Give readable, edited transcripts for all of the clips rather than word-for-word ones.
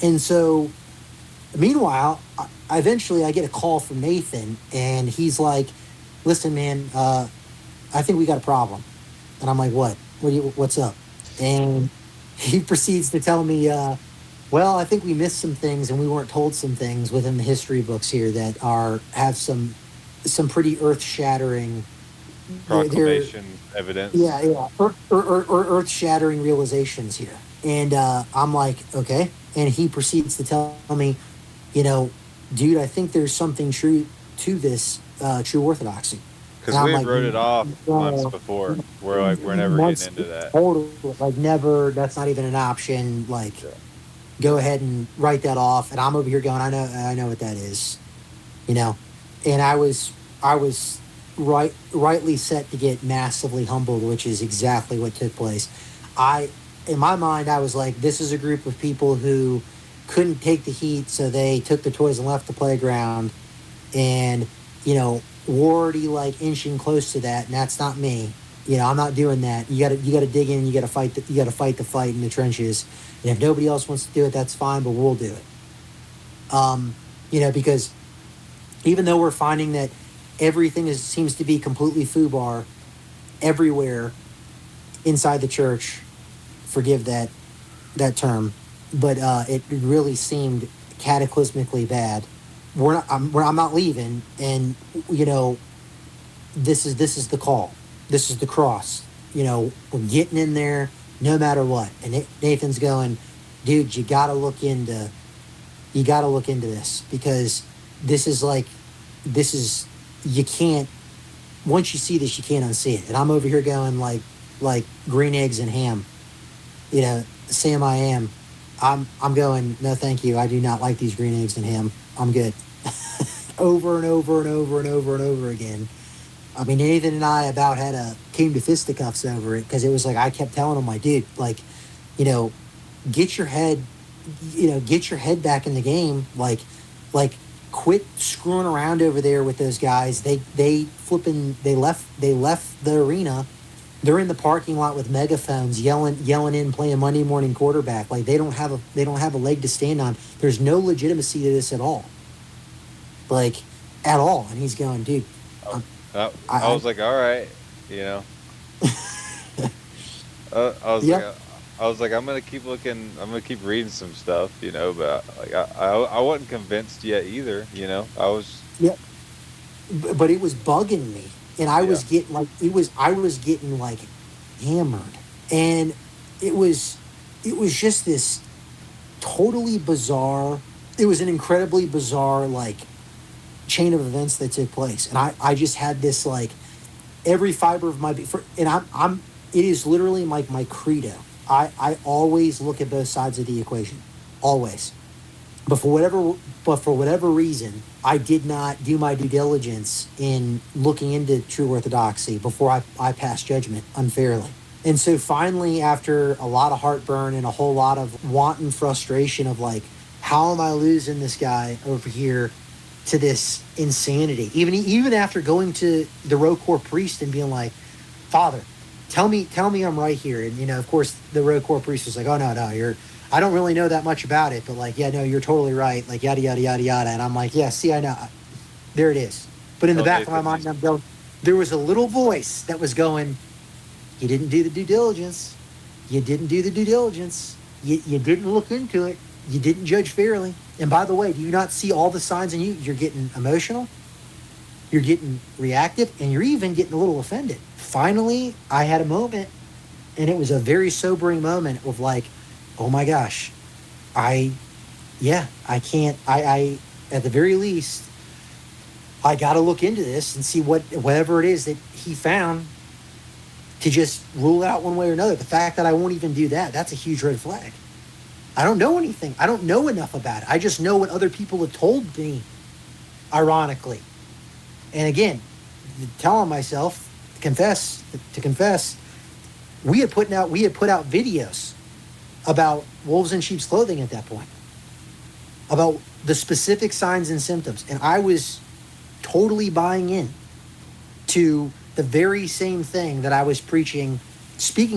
And so, meanwhile, eventually I get a call from Nathan, and he's like, "Listen, man, I think we got a problem." And I'm like, "What? What's up?" And he proceeds to tell me, "Well, I think we missed some things, and we weren't told some things within the history books here that have some pretty earth shattering. They're Proclamation evidence. yeah, yeah, or earth shattering realizations here." And I'm like, "Okay." And he proceeds to tell me, "Dude, I think there's something true to this true orthodoxy." And Because I'm we had like, wrote it off months "No, before. We're like, we're never getting once into that. total, like never. That's not even an option. Like, Yeah. go ahead and write that off." And I'm over here going, I know what that is, you know." And I was rightly set to get massively humbled, which is exactly what took place. I, in my mind, I was like, this is a group of people who couldn't take the heat, so they took the toys and left the playground. And we're already like inching close to that, and that's not me. I'm not doing that. You gotta dig in. You gotta fight the fight in the trenches. And if nobody else wants to do it, that's fine, but we'll do it. Because even though we're finding that everything seems to be completely foobar everywhere inside the church, forgive that term, but it really seemed cataclysmically bad. I'm not leaving, and this is the call. This is the cross. We're getting in there no matter what. And Nathan's going, "Dude, you got to look into this, because this is like this is you can't once you see this, you can't unsee it." And I'm over here going like green eggs and ham. Sam, I am. I'm going, "No, thank you. I do not like these green eggs and ham. I'm good." Over and over and over and over and over again. I mean, Nathan and I about came to fisticuffs over it, because it was like I kept telling him, like, "Dude, like, you know, get your head, get your head back in the game. Like, quit screwing around over there with those guys. They left the arena. They're in the parking lot with megaphones, yelling in, playing Monday morning quarterback. Like, they don't have a leg to stand on. There's no legitimacy to this at all, like, at all." And he's going, "Dude, I, I'm, I I, was like, all right, you know. I I was like, yeah, I'm gonna keep looking. I'm gonna keep reading some stuff, But like, I wasn't convinced yet either. I was, yeah." But it was bugging me, and I yeah. was getting like I was getting like hammered, and it was it was just this totally bizarre. It was an incredibly bizarre, like, chain of events that took place, and I just had this, like, every fiber of and I'm it is literally like my credo. I always look at both sides of the equation, always. But for whatever reason, I did not do my due diligence in looking into true orthodoxy before I passed judgment unfairly. And so finally, after a lot of heartburn and a whole lot of wanton frustration of, like, how am I losing this guy over here to this insanity? Even after going to the ROCOR priest and being like, "Father, tell me I'm right here." And of course, the ROCOR priest was like, "Oh, no, no, I don't really know that much about it, but, like, yeah, no, you're totally right." Like, yada yada yada yada. And I'm like, "Yeah, see, I know. There it is." But in the Tell back of my Nathan mind, he's I'm going, there was a little voice that was going, "You didn't do the due diligence. You didn't do the due diligence. You didn't look into it. You didn't judge fairly. And by the way, do you not see all the signs in you? You're getting emotional. You're getting reactive, and you're even getting a little offended." Finally, I had a moment, and it was a very sobering moment of, like, "Oh my gosh, I, yeah, I can't, at the very least, I got to look into this and see whatever it is that he found, to just rule it out one way or another." The fact that I won't even do that, that's a huge red flag. I don't know anything. I don't know enough about it. I just know what other people have told me, ironically. And again, telling myself, to confess, we had put out videos about wolves in sheep's clothing at that point, about the specific signs and symptoms, and I was totally buying in to the very same thing that I was speaking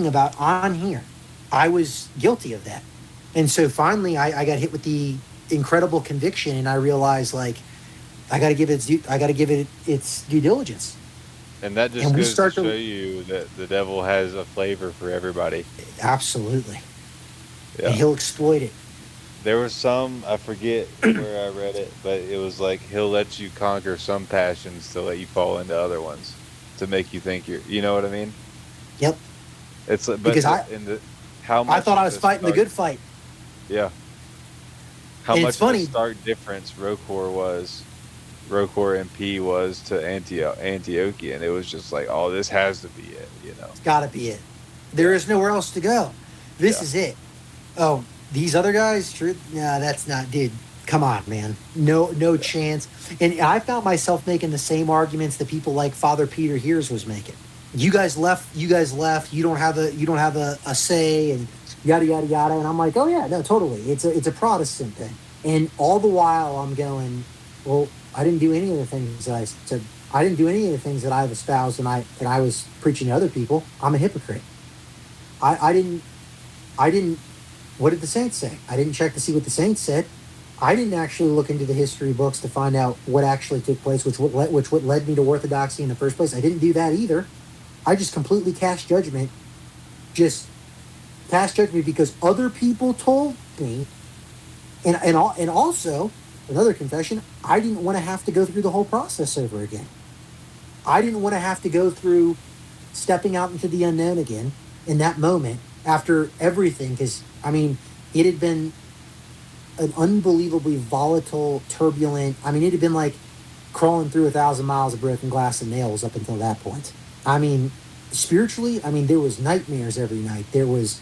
about on here. I was guilty of that. And so finally, I got hit with the incredible conviction, and I realized like I got to give it its due diligence. And that And just we goes to start show to you that the devil has a flavor for everybody. absolutely, and Yeah. he'll exploit it. There was some, I forget where I read it, but it was like he'll let you conquer some passions to let you fall into other ones to make you think you know what I mean? Yep, It's like, but because how I much thought I of was the fighting the stark, good fight, yeah, how and it's much of a funny. stark difference ROCOR-MP was to Antiochian. It was just like, oh, this has to be it, you know? It's got to be it. There Yeah. is nowhere else to go. This Yeah. is it. Oh, these other guys, true? Nah, that's not, dude. Come on, man. No Yeah. chance. And I found myself making the same arguments that people like Father Peter Hears was making. You guys left. You guys left. You don't have a say, and yada yada yada. And I'm like, oh yeah, no, totally. It's a Protestant thing. And all the while, I'm going, well, I didn't do any of the things that I said. I didn't do any of the things that I've espoused and I was preaching to other people. I'm a hypocrite. I didn't. I didn't. What did the saints say? I didn't check to see what the saints said. I didn't actually look into the history books to find out what actually took place, which what led me to Orthodoxy in the first place. I didn't do that either. I just completely cast judgment, just cast judgment because other people told me, and also another confession. I didn't want to have to go through the whole process over again. I didn't want to have to go through stepping out into the unknown again in that moment after everything, because I mean, it had been an unbelievably volatile, turbulent. I mean, it had been like crawling through 1,000 miles of broken glass and nails up until that point. I mean, spiritually, I mean, there was nightmares every night. There was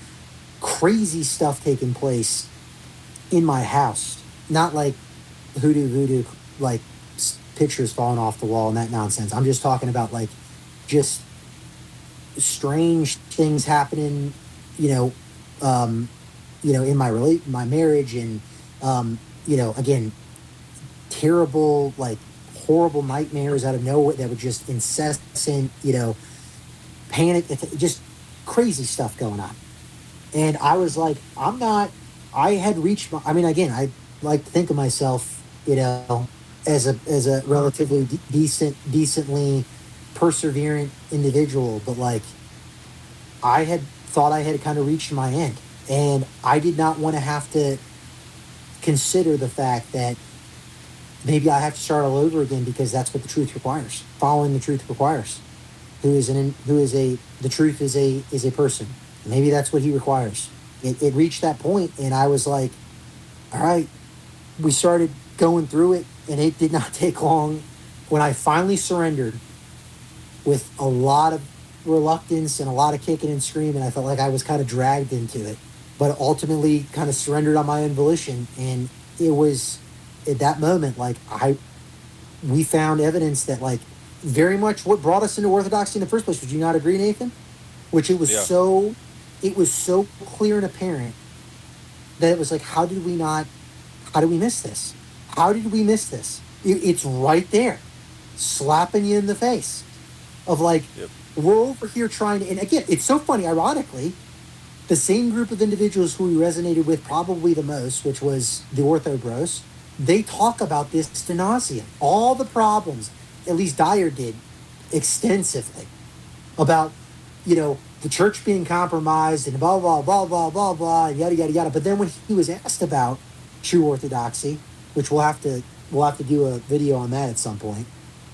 crazy stuff taking place in my house. Not like voodoo, like pictures falling off the wall and that nonsense. I'm just talking about like just strange things happening, you know, in my marriage, and again, terrible, like horrible nightmares out of nowhere that were just incessant, panic, just crazy stuff going on. And I was like, I had reached I mean, again, I like to think of myself, as a relatively decently perseverant individual, but like I had thought I had kind of reached my end. And I did not want to have to consider the fact that maybe I have to start all over again because that's what the truth requires. Following the truth requires. The truth is a person. Maybe that's what he requires. It reached that point, and I was like, all right. We started going through it, and it did not take long when I finally surrendered with a lot of reluctance and a lot of kicking and screaming. I felt like I was kind of dragged into it, but ultimately kind of surrendered on my own volition. And it was at that moment, like we found evidence that like very much what brought us into Orthodoxy in the first place. Would you not agree, Nathan? Which Yeah. it was so clear and apparent that it was like, how did we miss this? How did we miss this? It's right there, slapping you in the face of like, Yep. we're over here trying to, and again, it's so funny, ironically, the same group of individuals who we resonated with probably the most, which was the Ortho Bros, they talk about this to nauseam. All the problems, at least Dyer did, extensively, about, the church being compromised and blah, blah, blah, blah, blah, blah, and yada, yada, yada. But then when he was asked about true Orthodoxy, which we'll have to do a video on that at some point,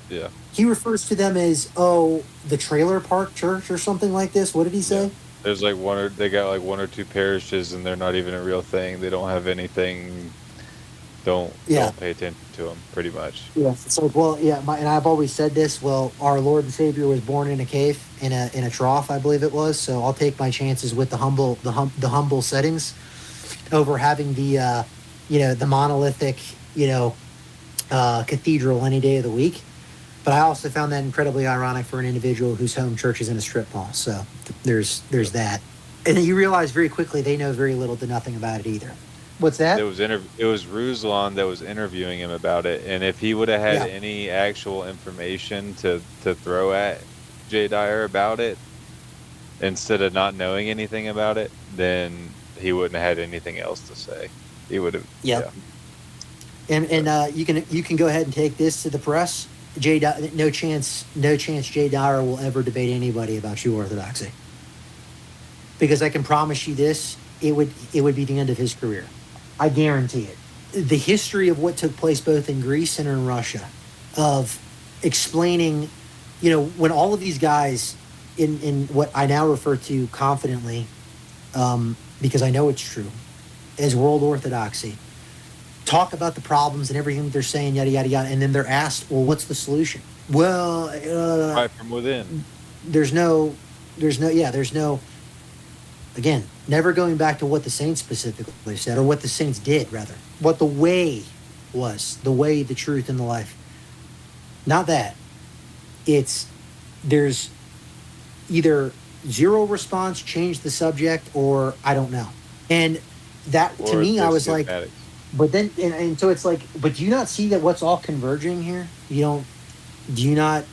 Yeah. he refers to them as, the trailer park church or something like this. What did he say? Yeah. There's like they got like one or two parishes, and they're not even a real thing. They don't have anything. Yeah. Don't pay attention to them, pretty much. Yeah. So, well, yeah, and I've always said this. Well, our Lord and Savior was born in a cave, in a trough, I believe it was. So I'll take my chances with the humble settings over having the monolithic, cathedral any day of the week. But I also found that incredibly ironic for an individual whose home church is in a strip mall. So there's that. And then you realize very quickly they know very little to nothing about it either. What's that? It was Ruslan that was interviewing him about it, and if he would have had Yeah. any actual information to throw at Jay Dyer about it, instead of not knowing anything about it, then he wouldn't have had anything else to say. He would have. Yep. Yeah. And you can go ahead and take this to the press. No chance Jay Dyer will ever debate anybody about true orthodoxy. Because I can promise you this, it would be the end of his career. I guarantee it. The history of what took place both in Greece and in Russia, of explaining, when all of these guys in what I now refer to confidently, because I know it's true, as world orthodoxy, talk about the problems and everything they're saying, yada, yada, yada, and then they're asked, well, what's the solution? Well, right from within. There's no, again, never going back to what the saints specifically said, or what the saints did, rather. What the way was, the way, the truth, and the life. Not that. There's either zero response, change the subject, or I don't know. And that, to me, I was like, but then, and so it's like, but do you not see that what's all converging here? Do you not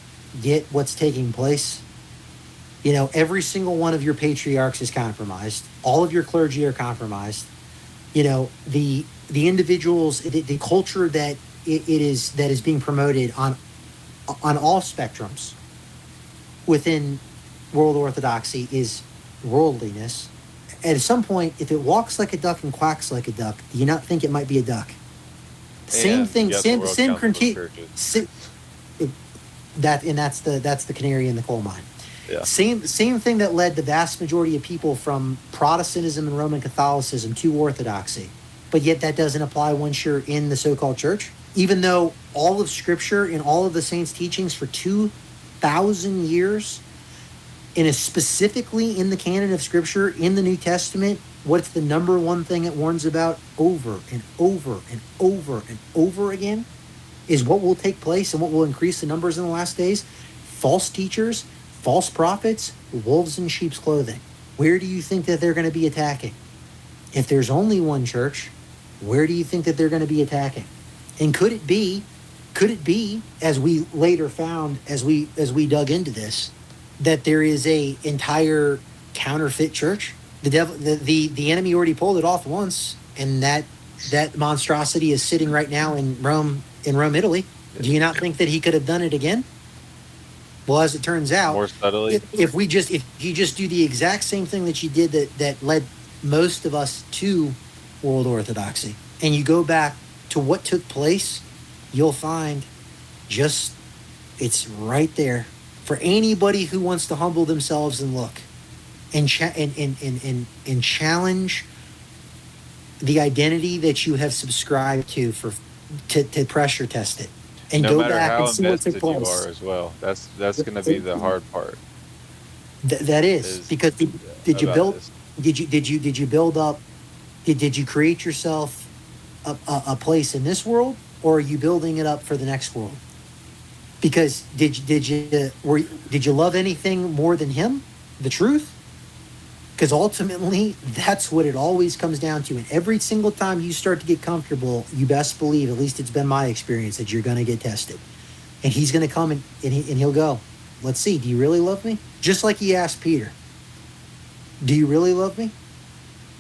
get what's taking place? Every single one of your patriarchs is compromised. All of your clergy are compromised. The individuals, the culture that is being promoted on all spectrums within world orthodoxy is worldliness. At some point, if it walks like a duck and quacks like a duck, do you not think it might be a duck? Same thing. That's the canary in the coal mine. Yeah. Same thing that led the vast majority of people from Protestantism and Roman Catholicism to orthodoxy. But yet that doesn't apply once you're in the so-called church. Even though all of Scripture and all of the saints' teachings for 2,000 years, and specifically in the canon of Scripture, in the New Testament, what's the number one thing it warns about over and over and over and over again is what will take place and what will increase the numbers in the last days? False teachers, false prophets, wolves in sheep's clothing. Where do you think that they're going to be attacking? If there's only one church, where do you think that they're going to be attacking? And could it be, as we later found, as we dug into this, that there is a entire counterfeit church? The enemy already pulled it off once, and that monstrosity is sitting right now in Rome, Italy. Do you not think that he could have done it again? Well, as it turns out, more subtly, if you just do the exact same thing that you did that led most of us to world orthodoxy, and you go back to what took place, you'll find it's right there for anybody who wants to humble themselves and look and challenge the identity that you have subscribed to to pressure test it. And no go matter back how and see what invested took place. you are as well. That's going to be the hard part. That is because did you build up? Did you create yourself a place in this world, or are you building it up for the next world? Because did you love anything more than Him, the truth? Because ultimately, that's what it always comes down to. And every single time you start to get comfortable, you best believe, at least it's been my experience, that you're going to get tested. And He's going to come and He'll go, let's see, do you really love me? Just like He asked Peter, do you really love me?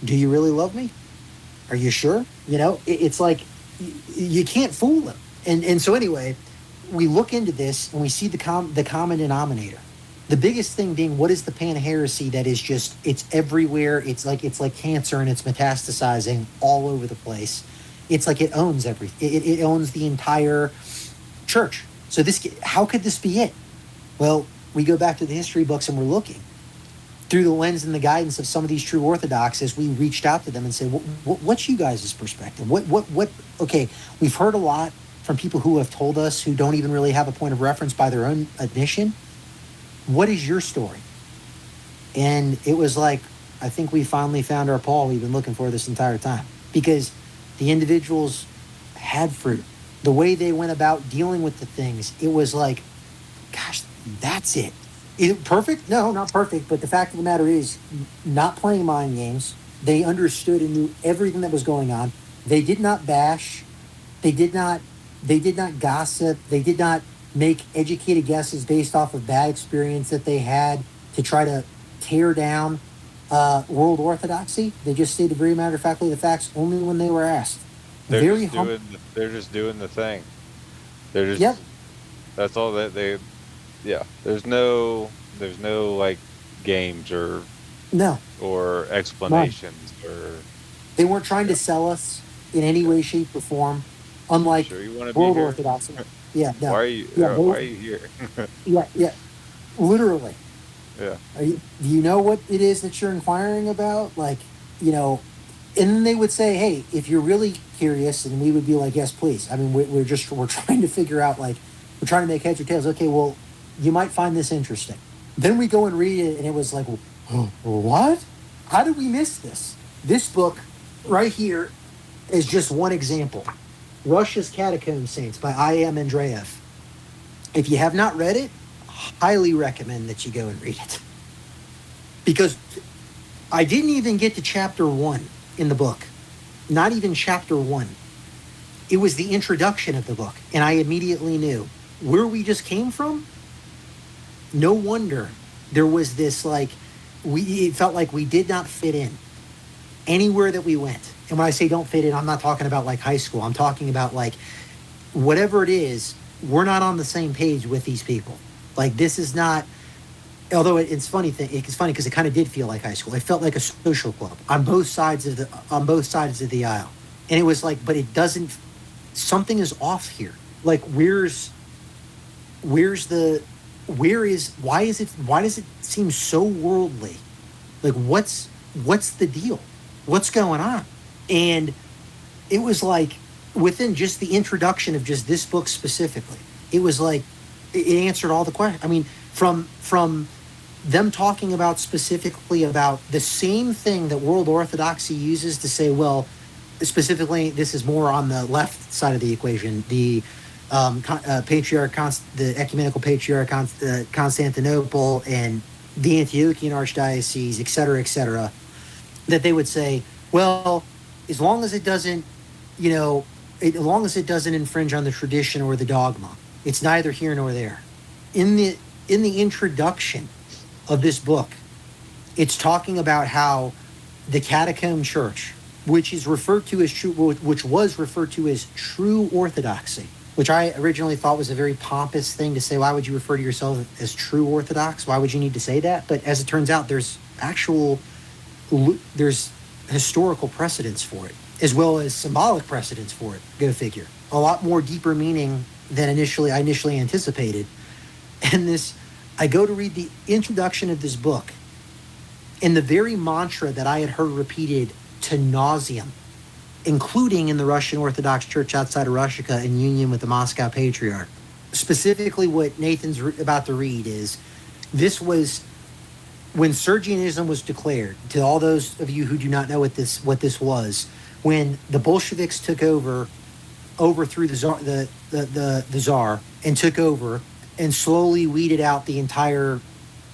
Do you really love me? Are you sure? It's like you can't fool Him. And so anyway, we look into this and we see the common denominator. The biggest thing being, what is the pan-heresy that is just, it's everywhere. It's like cancer, and it's metastasizing all over the place. It's like it owns everything. It owns the entire church. So how could this be it? Well, we go back to the history books and we're looking through the lens and the guidance of some of these true Orthodox as we reached out to them and said, what's you guys' perspective? Okay, we've heard a lot from people who have told us, who don't even really have a point of reference by their own admission. What is your story? And it was like, I think we finally found our Paul we've been looking for this entire time, because the individuals had fruit. The way they went about dealing with the things, it was like, gosh, that's it. Is it perfect? No, not perfect. But the fact of the matter is, not playing mind games. They understood and knew everything that was going on. They did not bash. They did not gossip. They did not make educated guesses based off of bad experience that they had to try to tear down World Orthodoxy, they just stated very matter-of-factly the facts only when they were asked. They're just doing the thing. They're Yep. just, that's all that they, yeah. There's no like games No. or None. explanations or, They weren't trying yeah, to sell us in any yeah. way, shape, or form. You Unlike sure you want to be World here? Orthodoxy. Yeah, Why no. are you, Yeah, why are you here? yeah. Literally. Yeah. Do you know what it is that you're inquiring about? Like, you know, and then they would say, hey, if you're really curious, and we would be like, yes, please. I mean, we're trying to figure out, like, we're trying to make heads or tails. Okay, well, you might find this interesting. Then we go and read it, and it was like, what? How did we miss this? This book right here is just one example. Russia's Catacomb Saints by I.M. Andreev. If you have not read it, highly recommend that you go and read it. Because I didn't even get to chapter 1 in the book. Not even chapter 1. It was the introduction of the book. And I immediately knew where we just came from. No wonder there was this, like, it felt like we did not fit in anywhere that we went. And when I say don't fit in, I'm not talking about like high school. I'm talking about like whatever it is, we're not on the same page with these people. Like, this is not, although it's funny because it kind of did feel like high school. It felt like a social club on both sides of the aisle. And it was like, but it doesn't, something is off here. Like, why does it seem so worldly? Like, what's the deal? What's going on? And it was like, within just the introduction of just this book specifically, it was like, it answered all the questions. I mean, from them talking about specifically about the same thing that World Orthodoxy uses to say, well, specifically, this is more on the left side of the equation, the the ecumenical patriarch Constantinople and the Antiochian archdiocese, et cetera, that they would say, well, as long as it doesn't, as long as it doesn't infringe on the tradition or the dogma, it's neither here nor there. In the introduction of this book, it's talking about how the Catacomb Church, which was referred to as true Orthodoxy, which I originally thought was a very pompous thing to say. Why would you refer to yourself as true Orthodox? Why would you need to say that? But as it turns out, there's historical precedence for it, as well as symbolic precedence for it. Go figure. A lot more deeper meaning than I initially anticipated. And I go to read the introduction of this book, and the very mantra that I had heard repeated to nauseam, including in the Russian Orthodox Church outside of Russia in union with the Moscow Patriarch. Specifically, what Nathan's about to read is, this was when Sergianism was declared. To all those of you who do not know what this was, when the Bolsheviks took overthrew the Tsar and took over and slowly weeded out the entire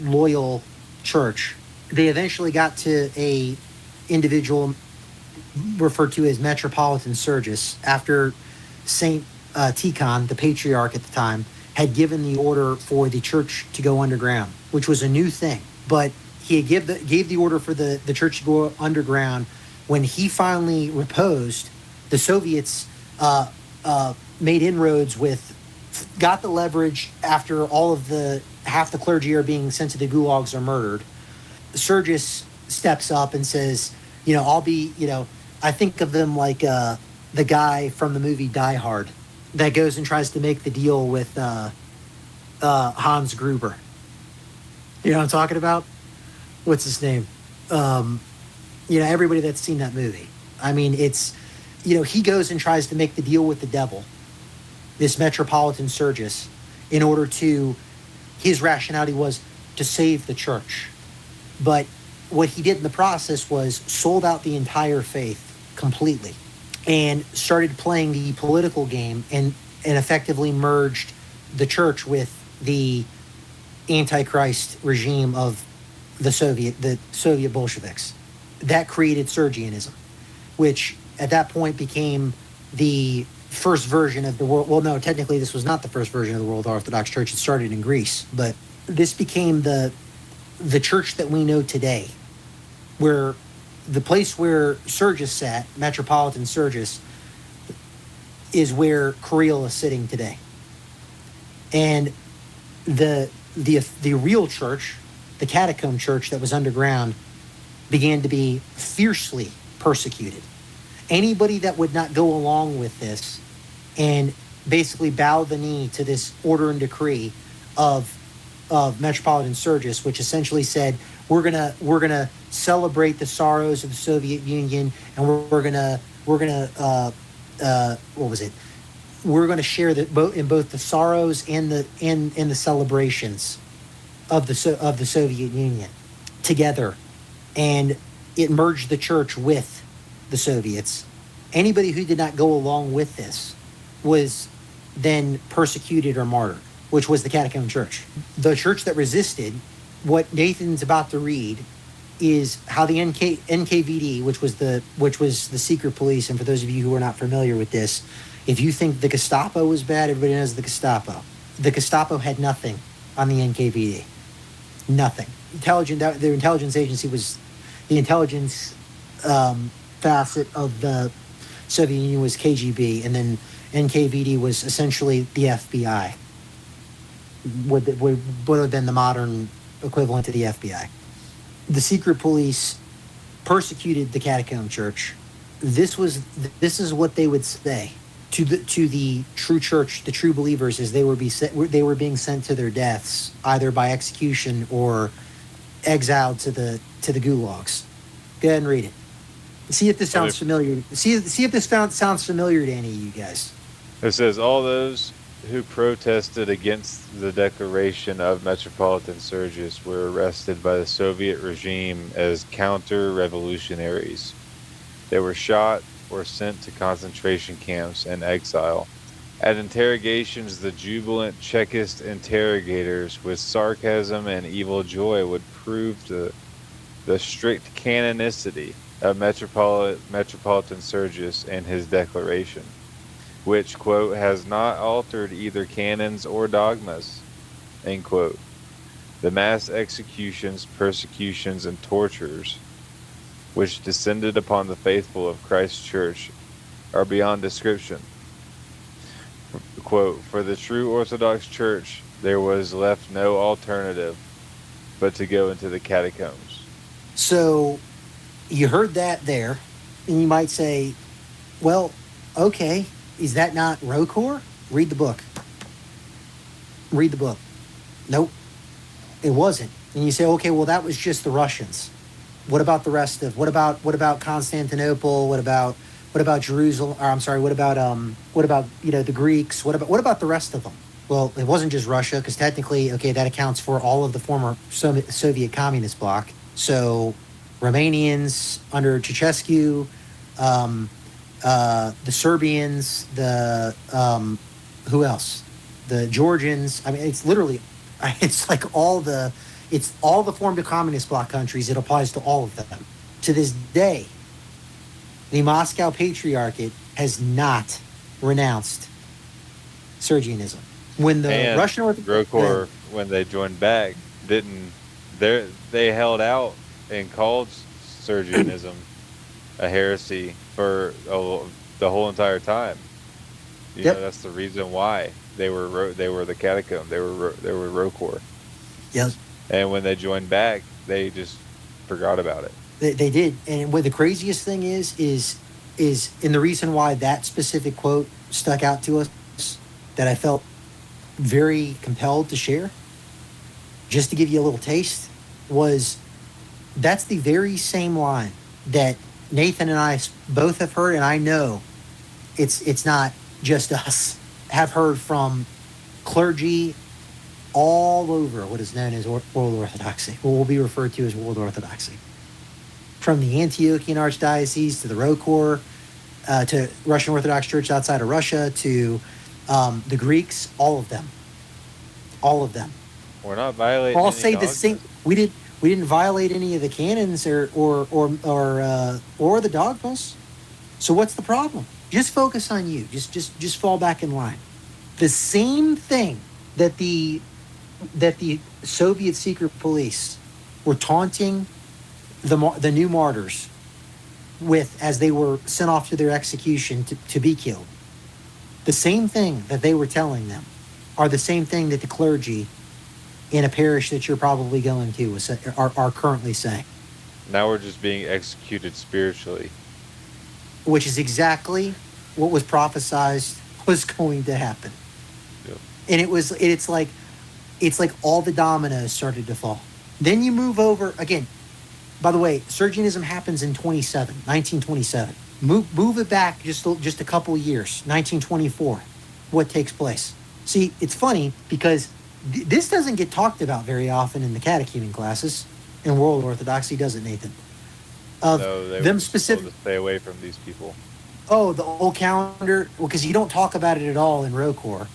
loyal church. They eventually got to a individual referred to as Metropolitan Sergius, after Saint Tikhon, the patriarch at the time, had given the order for the church to go underground, which was a new thing. But he gave the order for the church to go underground. When he finally reposed, the Soviets made inroads got the leverage after half the clergy are being sent to the gulags or murdered. Sergius steps up and says, I think of them like the guy from the movie Die Hard that goes and tries to make the deal with Hans Gruber. You know what I'm talking about? What's his name? Everybody that's seen that movie. I mean, it's, he goes and tries to make the deal with the devil, this Metropolitan Sergius, in order to, his rationality was to save the church. But what he did in the process was sold out the entire faith completely and started playing the political game and effectively merged the church with the Antichrist regime of the Soviet Bolsheviks. That created Sergianism, which at that point became the first version of the world. Well, no, technically this was not the first version of the World Orthodox Church. It started in Greece, but this became the church that we know today. where the place where Sergius sat, Metropolitan Sergius, is where Kirill is sitting today. And the real church, the catacomb church that was underground, began to be fiercely persecuted. Anybody that would not go along with this and basically bow the knee to this order and decree of Metropolitan Sergius, which essentially said, we're gonna celebrate the sorrows of the Soviet Union, and we're gonna what was it? We're gonna share in both the sorrows and the celebrations of the Soviet Union together, and it merged the church with the Soviets. Anybody who did not go along with this was then persecuted or martyred, which was the Catacomb Church. The church that resisted, what Nathan's about to read, is how the NKVD, which was the secret police, and for those of you who are not familiar with this, if you think the Gestapo was bad, everybody knows the Gestapo. The Gestapo had nothing on the NKVD. Nothing. Their intelligence agency was the intelligence facet of the Soviet Union was KGB, and then NKVD was essentially the FBI. Would have been the modern equivalent to the FBI. The secret police persecuted the Catacomb Church. This is what they would say to the true church, the true believers, as they were being sent to their deaths, either by execution or exiled to the gulags. Go ahead and read it. See if this sounds familiar. See if this sounds familiar to any of you guys. It says, all those who protested against the declaration of Metropolitan Sergius were arrested by the Soviet regime as counter-revolutionaries. They were shot or sent to concentration camps and exile. At interrogations, the jubilant Chekist interrogators with sarcasm and evil joy would prove the strict canonicity of Metropolitan Sergius and his declaration, which, quote, has not altered either canons or dogmas, end quote. The mass executions, persecutions, and tortures which descended upon the faithful of Christ's church are beyond description. Quote, for the true Orthodox Church there was left no alternative but to go into the catacombs. So you heard that there, and you might say, well, okay, is that not ROCOR? Read the book. Read the book. Nope, it wasn't. And you say, okay, well, that was just the Russians. What about the rest of? What about Constantinople? What about Jerusalem? Or I'm sorry. What about the Greeks? What about the rest of them? Well, it wasn't just Russia, because technically, okay, that accounts for all of the former Soviet communist bloc. So Romanians under Ceausescu, the Serbians, the who else? The Georgians. I mean, it's literally, it's like it's all the former communist bloc countries. It applies to all of them. To this day, the Moscow Patriarchate has not renounced Sergianism. When the Russian ROCOR, when they joined back, they held out and called Sergianism a heresy for the whole entire time. You know, that's the reason why they were the catacomb. They were ROCOR. Yes. And when they joined back, they just forgot about it. They did. And what the craziest thing is, and the reason why that specific quote stuck out to us, that I felt very compelled to share, just to give you a little taste, was that's the very same line that Nathan and I both have heard, and I know it's not just us, have heard from clergy all over what is known as World Orthodoxy, what will be referred to as World Orthodoxy. From the Antiochian Archdiocese to the ROCOR, to Russian Orthodox Church outside of Russia, to the Greeks, all of them. All of them. We're not violating. All say the same. We didn't violate any of the canons or the dogmas. So what's the problem? Just focus on you. Just fall back in line. The same thing that the Soviet secret police were taunting the new martyrs with as they were sent off to their execution to be killed. The same thing that they were telling them are the same thing that the clergy in a parish that you're probably going to are currently saying. Now we're just being executed spiritually. Which is exactly what was prophesized was going to happen. Yep. And it's like all the dominoes started to fall. Then you move over again. By the way, Sergianism happens in 1927. Move it back just a couple years, 1924. What takes place? See, it's funny because this doesn't get talked about very often in the catechumen classes. In World Orthodoxy, does it, Nathan? No, they were supposed to stay away from these people. Oh, the old calendar? Well, because you don't talk about it at all in ROCOR.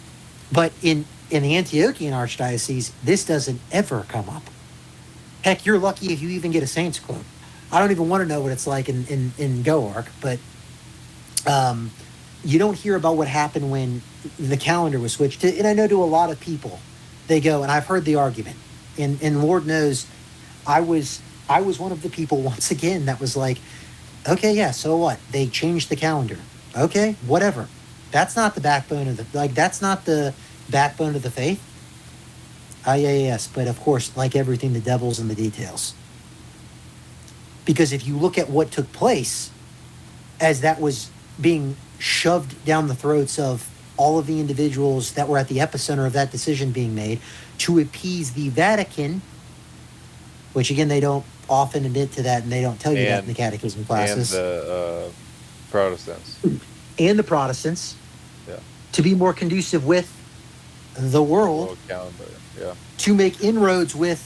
But in the Antiochian Archdiocese, this doesn't ever come up. Heck, you're lucky if you even get a Saints quote. I don't even want to know what it's like in GoArc, but you don't hear about what happened when the calendar was switched to, and I know to a lot of people, they go, and I've heard the argument, and Lord knows, I was one of the people once again that was like, okay, yeah, so what? They changed the calendar. Okay, whatever. That's not the backbone of that's not the backbone of the faith. Yes, but of course, like everything, the devil's in the details. Because if you look at what took place as that was being shoved down the throats of all of the individuals that were at the epicenter of that decision being made to appease the Vatican, which again, they don't often admit to that, and they don't tell you that in the catechism classes. And the Protestants. And the Protestants. Yeah. To be more conducive with the world calendar. Yeah. To make inroads with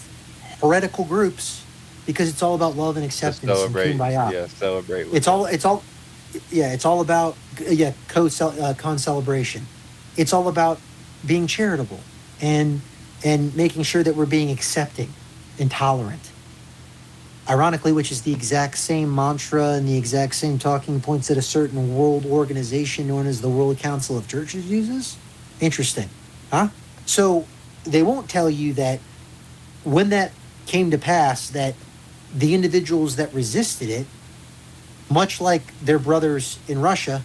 heretical groups, because it's all about love and acceptance and kumbaya. Yeah, celebrate. It's all about con-celebration. It's all about being charitable and making sure that we're being accepting and tolerant. Ironically, which is the exact same mantra and the exact same talking points that a certain world organization known as the World Council of Churches uses. Interesting, huh? So they won't tell you that when that came to pass, that the individuals that resisted it, much like their brothers in Russia,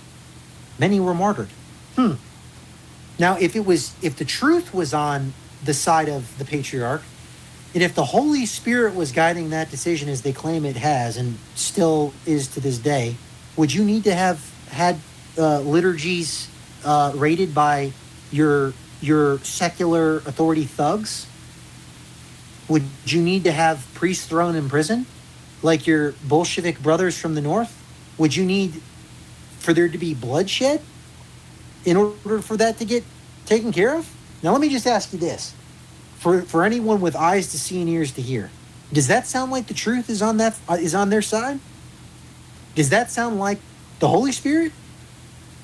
many were martyred. Now, if the truth was on the side of the patriarch, and if the Holy Spirit was guiding that decision as they claim it has and still is to this day, would you need to have had liturgies rated by your secular authority thugs? Would you need to have priests thrown in prison like your Bolshevik brothers from the north? Would you need for there to be bloodshed in order for that to get taken care of? Now, let me just ask you this. For anyone with eyes to see and ears to hear, does that sound like the truth is on their side? Does that sound like the Holy Spirit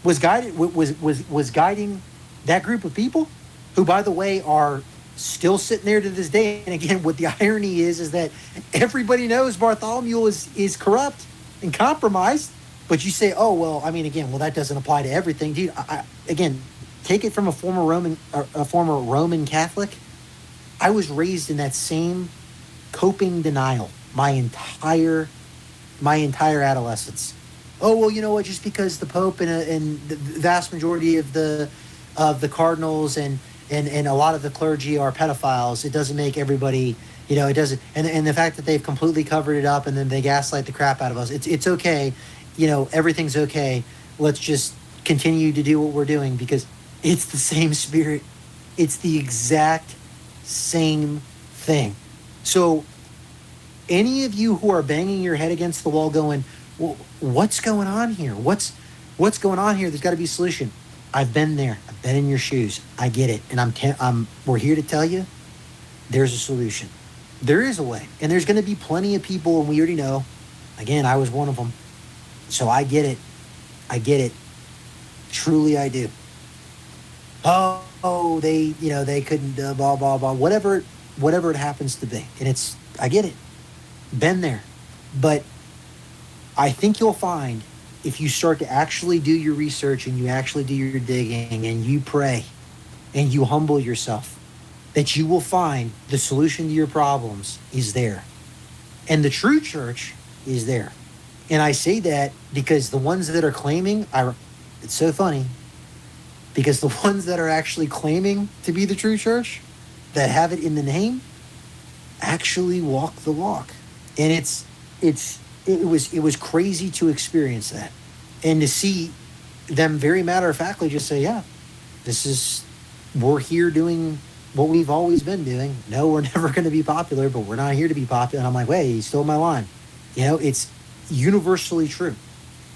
was guiding that group of people, who, by the way, are still sitting there to this day? And again, what the irony is that everybody knows Bartholomew is corrupt and compromised, but you say, oh well, I mean, again, well, that doesn't apply to everything, dude. Again, take it from a former Roman Catholic. I was raised in that same coping denial my entire adolescence. Oh well, you know what? Just because the Pope and the vast majority of the cardinals and a lot of the clergy are pedophiles, it doesn't make everybody. It doesn't. And the fact that they've completely covered it up and then they gaslight the crap out of us. It's okay. Everything's okay. Let's just continue to do what we're doing because it's the same spirit. It's the exact same thing. So any of you who are banging your head against the wall going, well, what's going on here? What's going on here? There's got to be a solution. I've been there. I've been in your shoes. I get it. And we're here to tell you there's a solution. There is a way. And there's going to be plenty of people, and we already know. Again, I was one of them. So I get it. I get it. Truly I do. Oh, they couldn't, blah, blah, blah, whatever it happens to be. And I get it. Been there. But I think you'll find if you start to actually do your research and you actually do your digging and you pray and you humble yourself, that you will find the solution to your problems is there. And the true church is there. And I say that because the ones that are claiming, it's so funny, because the ones that are actually claiming to be the true church, that have it in the name, actually walk the walk. And it was crazy to experience that. And to see them very matter-of-factly just say, yeah, we're here doing what we've always been doing. No, we're never going to be popular, but we're not here to be popular. And I'm like, wait, you stole my line. It's universally true.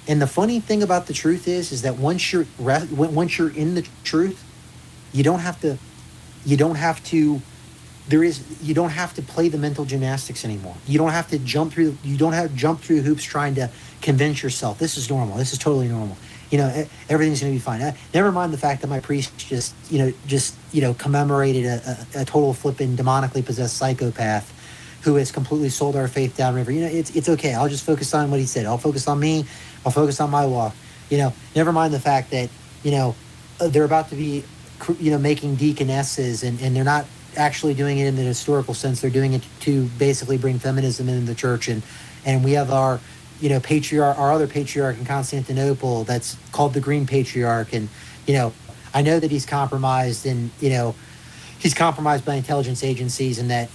And the funny thing about the truth is that once you're in the truth, you don't have to play the mental gymnastics anymore. You don't have to jump through hoops trying to convince yourself this is normal. This is totally normal. Everything's going to be fine. Never mind the fact that my priest just commemorated a total flipping demonically possessed psychopath who has completely sold our faith downriver. It's okay. I'll just focus on what he said. I'll focus on me. I'll focus on my walk. Never mind the fact that they're about to be making deaconesses, and they're not actually doing it in the historical sense. They're doing it to basically bring feminism into the church, and we have our patriarch, our other patriarch in Constantinople that's called the Green Patriarch, and I know that he's compromised, and he's compromised by intelligence agencies, and that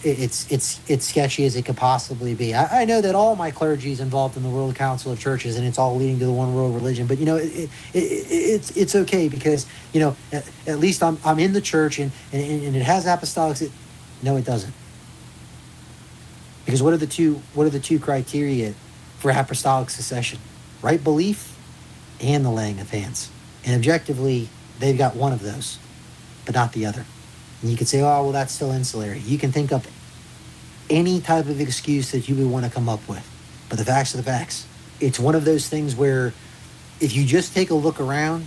it's sketchy as it could possibly be. I know that all my clergy is involved in the World Council of Churches, and it's all leading to the one world religion. But it's okay because at least I'm in the church, and it has apostolics. No, it doesn't. Because what are the two criteria for apostolic succession? Right belief and the laying of hands. And objectively, they've got one of those, but not the other. And you could say, oh, well, that's still ancillary. You can think up any type of excuse that you would want to come up with. But the facts are the facts. It's one of those things where if you just take a look around,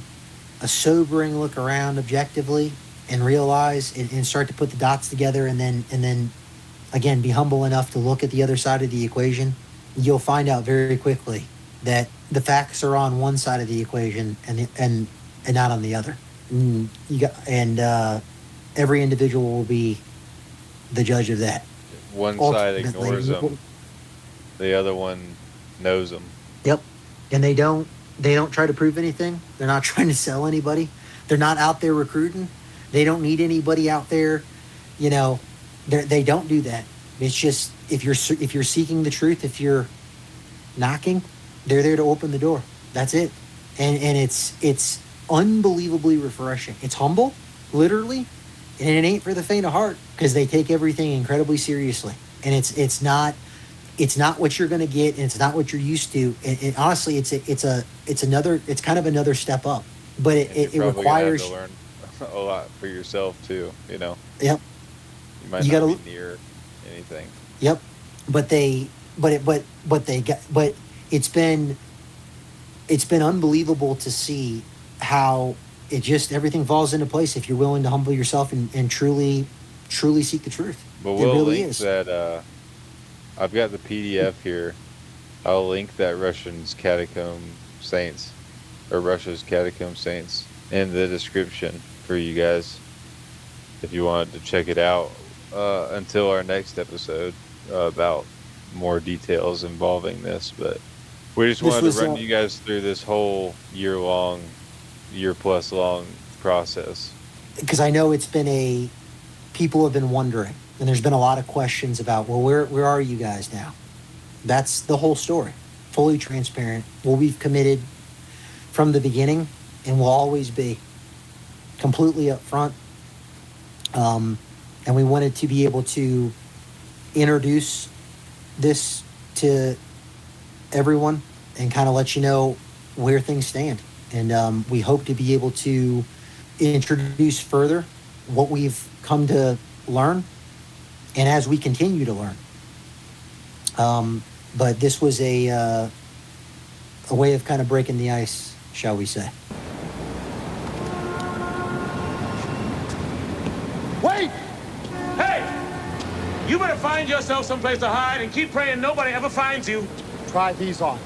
a sobering look around objectively, and realize and start to put the dots together, and then again, be humble enough to look at the other side of the equation, you'll find out very quickly that the facts are on one side of the equation and not on the other. Every individual will be the judge of that. One side ignores them, the other one knows them. Yep, and they don't try to prove anything. They're not trying to sell anybody. They're not out there recruiting. They don't need anybody out there. They don't do that. It's just if you're seeking the truth, if you're knocking, they're there to open the door. That's it, and it's unbelievably refreshing. It's humble, literally. And it ain't for the faint of heart, because they take everything incredibly seriously, and it's not what you're going to get, and it's not what you're used to. And honestly, it's kind of another step up, but it requires to learn a lot for yourself too. Yep. You might not be near anything. Yep. But it's been unbelievable to see how everything falls into place if you're willing to humble yourself and truly seek the truth. But we'll link that. I've got the PDF here. I'll link that Russia's Catacomb Saints in the description for you guys if you wanted to check it out until our next episode about more details involving this. But we just wanted to run you guys through this whole year plus long process, because I know people have been wondering, and there's been a lot of questions about, well, where are you guys now? That's the whole story. Fully transparent. Well, we've committed from the beginning, and will always be completely upfront. And we wanted to be able to introduce this to everyone and kind of let you know where things stand. And we hope to be able to introduce further what we've come to learn, and as we continue to learn. But this was a way of kind of breaking the ice, shall we say. Wait! Hey! You better find yourself someplace to hide and keep praying nobody ever finds you. Try these on.